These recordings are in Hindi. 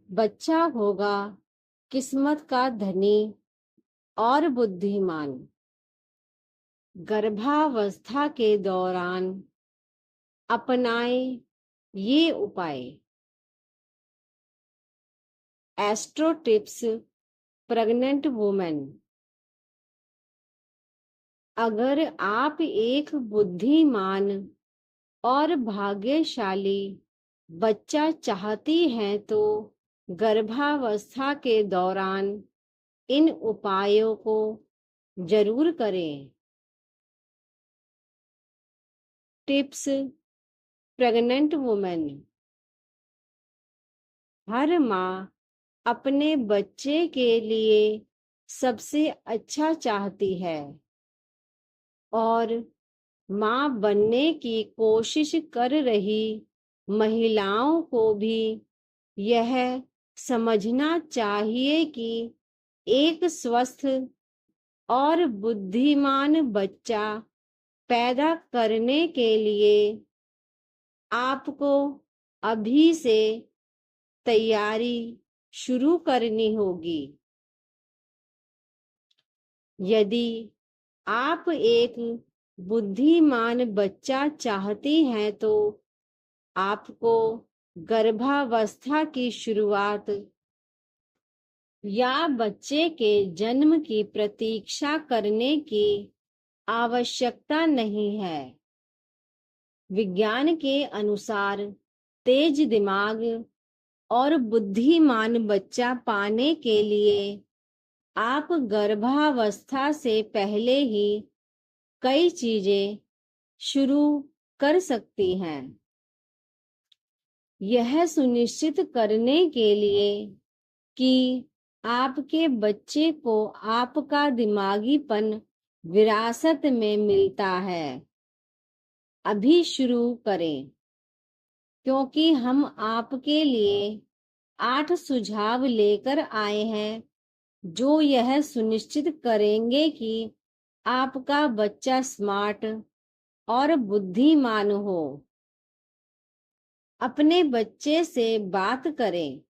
बच्चा होगा किस्मत का धनी और बुद्धिमान। गर्भावस्था के दौरान अपनाए ये उपाय। Astro tips pregnant women. अगर आप एक बुद्धिमान और भाग्यशाली बच्चा चाहती हैं तो गर्भावस्था के दौरान इन उपायों को जरूर करें। Tips pregnant women. हर माँ अपने बच्चे के लिए सबसे अच्छा चाहती है और माँ बनने की कोशिश कर रही महिलाओं को भी यह समझना चाहिए कि एक स्वस्थ और बुद्धिमान बच्चा पैदा करने के लिए आपको अभी से तैयारी शुरू करनी होगी। यदि आप एक बुद्धिमान बच्चा चाहती हैं तो आपको गर्भावस्था की शुरुआत या बच्चे के जन्म की प्रतीक्षा करने की आवश्यकता नहीं है। विज्ञान के अनुसार तेज दिमाग और बुद्धिमान बच्चा पाने के लिए आप गर्भावस्था से पहले ही कई चीजें शुरू कर सकती हैं। यह सुनिश्चित करने के लिए कि आपके बच्चे को आपका दिमागीपन विरासत में मिलता है, अभी शुरू करें, क्योंकि हम आपके लिए 8 सुझाव लेकर आए हैं जो यह सुनिश्चित करेंगे कि आपका बच्चा स्मार्ट और बुद्धिमान हो। अपने बच्चे से बात करें।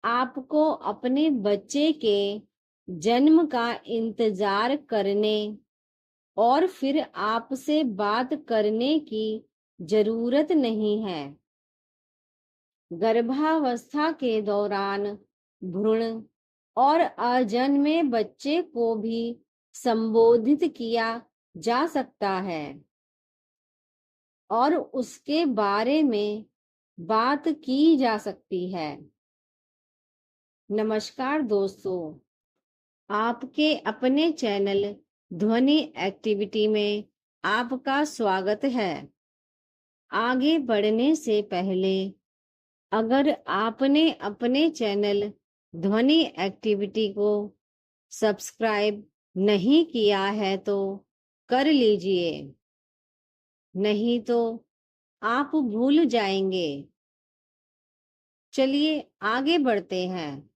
आपको अपने बच्चे के जन्म का इंतजार करने और फिर आपसे बात करने की जरूरत नहीं है। गर्भावस्था के दौरान भ्रूण और अजन्मे बच्चे को भी संबोधित किया जा सकता है और उसके बारे में बात की जा सकती है। नमस्कार दोस्तों, आपके अपने चैनल ध्वनि एक्टिविटी में आपका स्वागत है। आगे बढ़ने से पहले अगर आपने अपने चैनल ध्वनि एक्टिविटी को सब्सक्राइब नहीं किया है तो कर लीजिए, नहीं तो आप भूल जाएंगे। चलिए आगे बढ़ते हैं।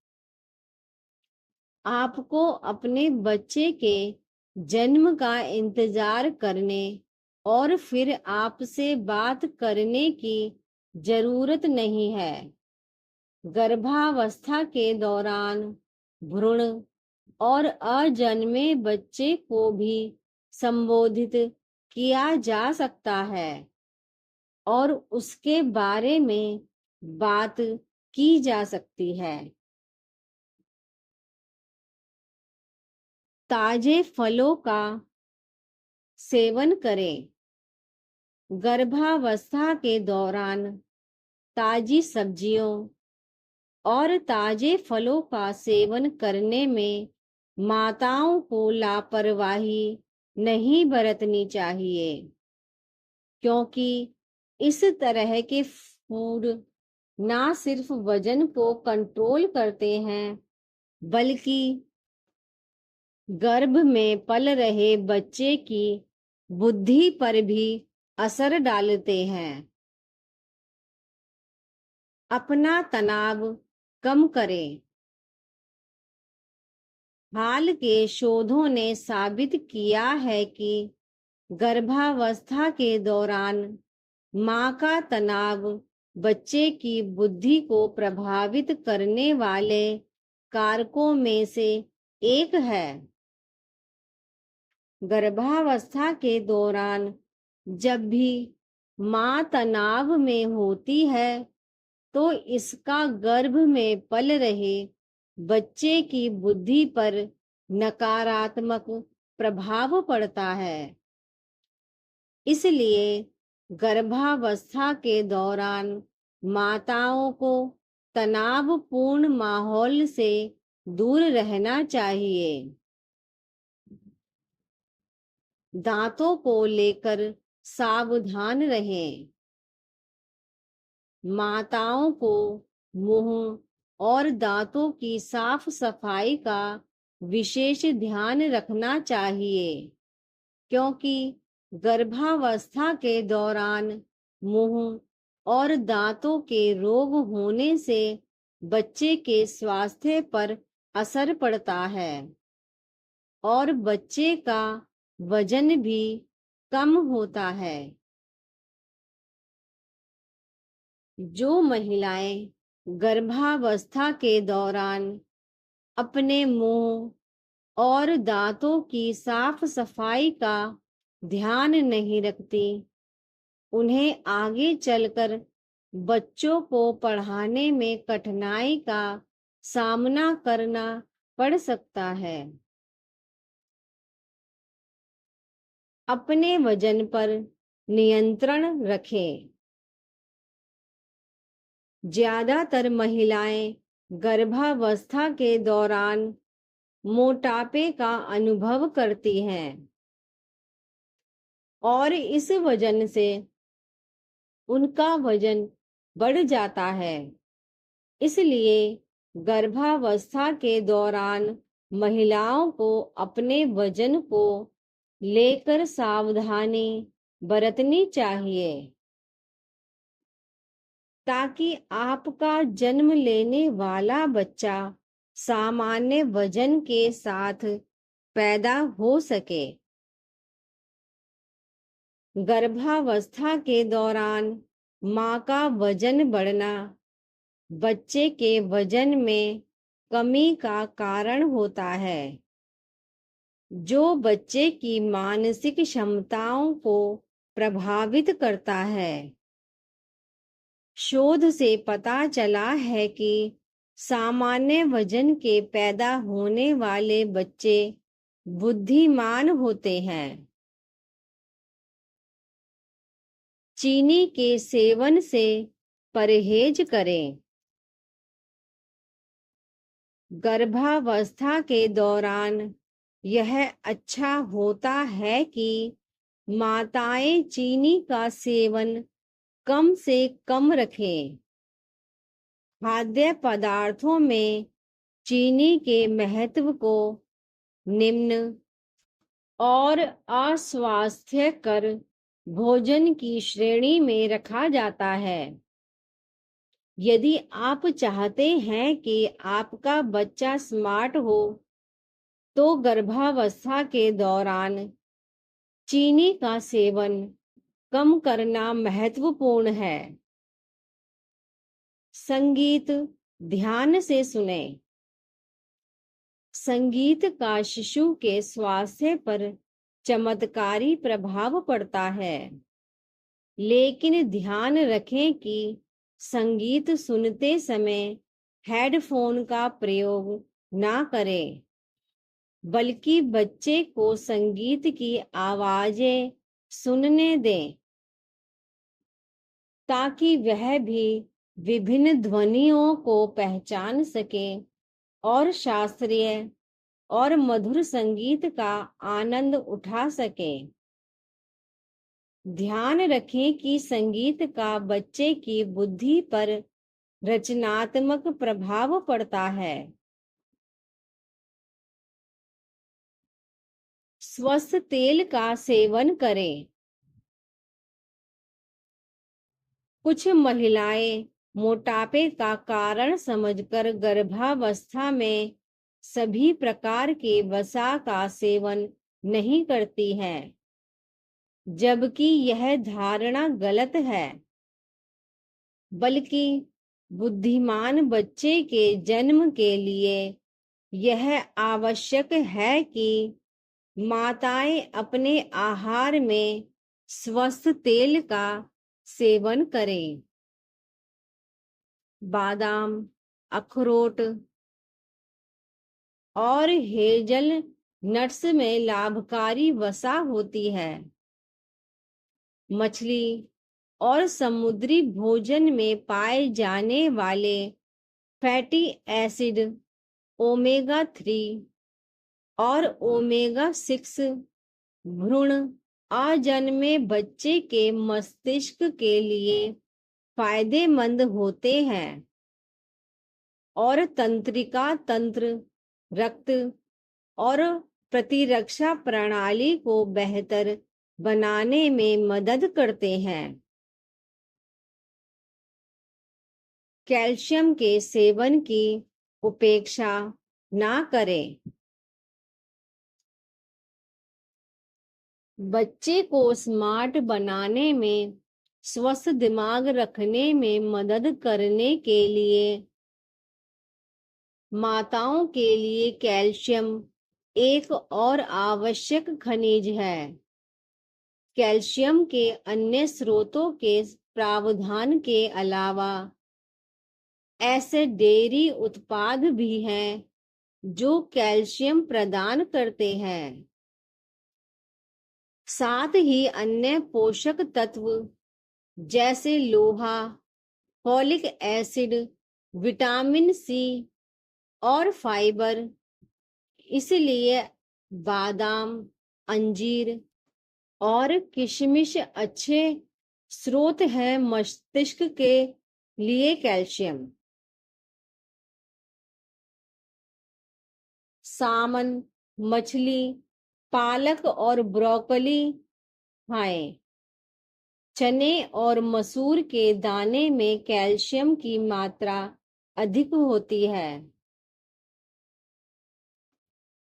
आपको अपने बच्चे के जन्म का इंतजार करने और फिर आपसे बात करने की जरूरत नहीं है। गर्भावस्था के दौरान भ्रूण और अजन्मे बच्चे को भी संबोधित किया जा सकता है और उसके बारे में बात की जा सकती है। ताजे फलों का सेवन करें। गर्भावस्था के दौरान ताजी सब्जियों और ताजे फलों का सेवन करने में माताओं को लापरवाही नहीं बरतनी चाहिए, क्योंकि इस तरह के फूड ना सिर्फ वजन को कंट्रोल करते हैं बल्कि गर्भ में पल रहे बच्चे की बुद्धि पर भी असर डालते हैं। अपना तनाव कम करें। हाल के शोधों ने साबित किया है कि गर्भावस्था के दौरान मां का तनाव बच्चे की बुद्धि को प्रभावित करने वाले कारकों में से एक है। गर्भावस्था के दौरान जब भी मां तनाव में होती है तो इसका गर्भ में पल रहे बच्चे की बुद्धि पर नकारात्मक प्रभाव पड़ता है। इसलिए गर्भावस्था के दौरान माताओं को तनावपूर्ण माहौल से दूर रहना चाहिए। दांतों को लेकर सावधान रहें। माताओं को मुंह और दांतों की साफ सफाई का विशेष ध्यान रखना चाहिए, क्योंकि गर्भावस्था के दौरान मुंह और दांतों के रोग होने से बच्चे के स्वास्थ्य पर असर पड़ता है और बच्चे का वजन भी कम होता है। जो महिलाएं गर्भावस्था के दौरान अपने मुंह और दांतों की साफ सफाई का ध्यान नहीं रखती, उन्हें आगे चलकर बच्चों को पढ़ाने में कठिनाई का सामना करना पड़ सकता है। अपने वजन पर नियंत्रण रखें। ज्यादातर महिलाएं गर्भावस्था के दौरान मोटापे का अनुभव करती हैं और इस वजन से उनका वजन बढ़ जाता है। इसलिए गर्भावस्था के दौरान महिलाओं को अपने वजन को लेकर सावधानी बरतनी चाहिए, ताकि आपका जन्म लेने वाला बच्चा सामान्य वजन के साथ पैदा हो सके। गर्भावस्था के दौरान मां का वजन बढ़ना बच्चे के वजन में कमी का कारण होता है, जो बच्चे की मानसिक क्षमताओं को प्रभावित करता है। शोध से पता चला है कि सामान्य वजन के पैदा होने वाले बच्चे बुद्धिमान होते हैं। चीनी के सेवन से परहेज करें। गर्भावस्था के दौरान यह अच्छा होता है कि माताएं चीनी का सेवन कम से कम रखें। खाद्य पदार्थों में चीनी के महत्व को निम्न और अस्वास्थ्यकर भोजन की श्रेणी में रखा जाता है। यदि आप चाहते हैं कि आपका बच्चा स्मार्ट हो, तो गर्भावस्था के दौरान चीनी का सेवन कम करना महत्वपूर्ण है। संगीत ध्यान से सुनें। संगीत का शिशु के स्वास्थ्य पर चमत्कारी प्रभाव पड़ता है, लेकिन ध्यान रखें कि संगीत सुनते समय हेडफोन का प्रयोग ना करें, बल्कि बच्चे को संगीत की आवाजें सुनने दें, ताकि वह भी विभिन्न ध्वनियों को पहचान सके और शास्त्रीय और मधुर संगीत का आनंद उठा सके। ध्यान रखें कि संगीत का बच्चे की बुद्धि पर रचनात्मक प्रभाव पड़ता है। स्वस्थ तेल का सेवन करें। कुछ महिलाएं मोटापे का कारण समझकर गर्भावस्था में सभी प्रकार के वसा का सेवन नहीं करती हैं, जबकि यह धारणा गलत है। बल्कि बुद्धिमान बच्चे के जन्म के लिए यह आवश्यक है कि माताएं अपने आहार में स्वस्थ तेल का सेवन करें। बादाम, अखरोट और हेजल नट्स में लाभकारी वसा होती है। मछली और समुद्री भोजन में पाए जाने वाले फैटी एसिड ओमेगा 3 और ओमेगा 6 भ्रूण अजन्मे बच्चे के मस्तिष्क के लिए फायदेमंद होते हैं और तंत्रिका तंत्र, रक्त और प्रतिरक्षा प्रणाली को बेहतर बनाने में मदद करते हैं। कैल्शियम के सेवन की उपेक्षा ना करें। बच्चे को स्मार्ट बनाने में, स्वस्थ दिमाग रखने में मदद करने के लिए माताओं के लिए कैल्शियम एक और आवश्यक खनिज है। कैल्शियम के अन्य स्रोतों के प्रावधान के अलावा ऐसे डेयरी उत्पाद भी हैं जो कैल्शियम प्रदान करते हैं। साथ ही अन्य पोषक तत्व जैसे लोहा, फॉलिक एसिड, विटामिन सी और फाइबर, इसलिए बादाम, अंजीर और किशमिश अच्छे स्रोत हैं मस्तिष्क के लिए कैल्शियम। सामन, मछली, पालक और ब्रोकली खाएं। चने और मसूर के दाने में कैल्शियम की मात्रा अधिक होती है।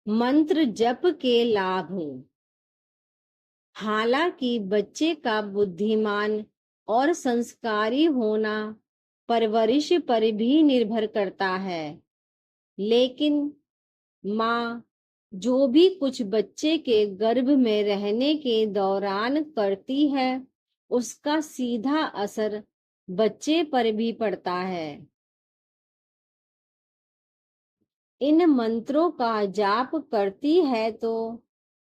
मंत्र जप के लाभ। हालांकि बच्चे का बुद्धिमान और संस्कारी होना परवरिश पर भी निर्भर करता है, लेकिन माँ जो भी कुछ बच्चे के गर्भ में रहने के दौरान करती है, उसका सीधा असर बच्चे पर भी पड़ता है। इन मंत्रों का जाप करती है तो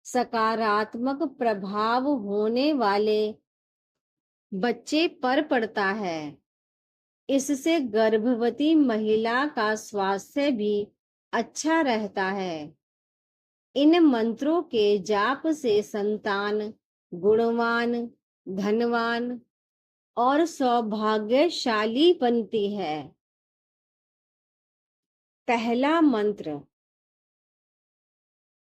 सकारात्मक प्रभाव होने वाले बच्चे पर पड़ता है। इससे गर्भवती महिला का स्वास्थ्य भी अच्छा रहता है। इन मंत्रों के जाप से संतान गुणवान, धनवान और सौभाग्यशाली बनती है। पहला मंत्र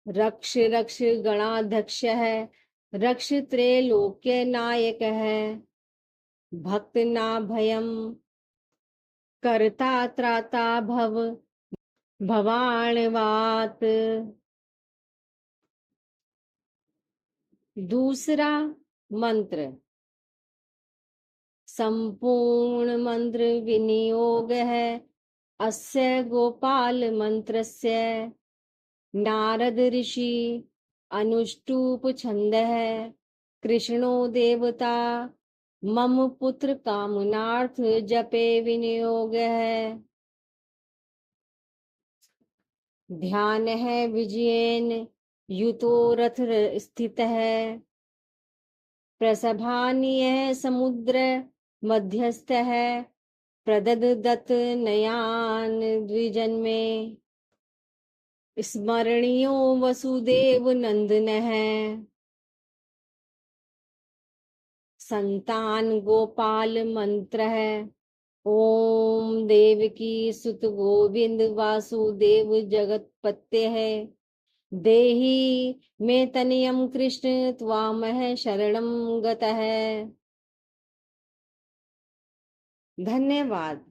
रक्ष रक्ष गणाध्यक्ष है, रक्ष त्रैलोक्य नायक है, भक्त ना भयम, कर्ता त्राता भव, भवाणवात। दूसरा मंत्र संपूर्ण मंत्र विनियोग है, अस्य गोपाल मंत्रस्य नारद ऋषि अनुष्टुप छंद है, कृष्णो देवता मम पुत्र कामनार्थ जपे विनियोग है। ध्यान है विजयेन युतो रथ स्थित है, प्रसभानीय समुद्र मध्यस्थ है, प्रददत नयान द्विजन में, स्मरणीयो वसुदेव नंदन है, संतान गोपाल मंत्र है, ओम देवकी सुत गोविंद वासुदेव जगतपते है, देहि मे तनयम कृष्ण त्वामह शरणम गतः। धन्यवाद।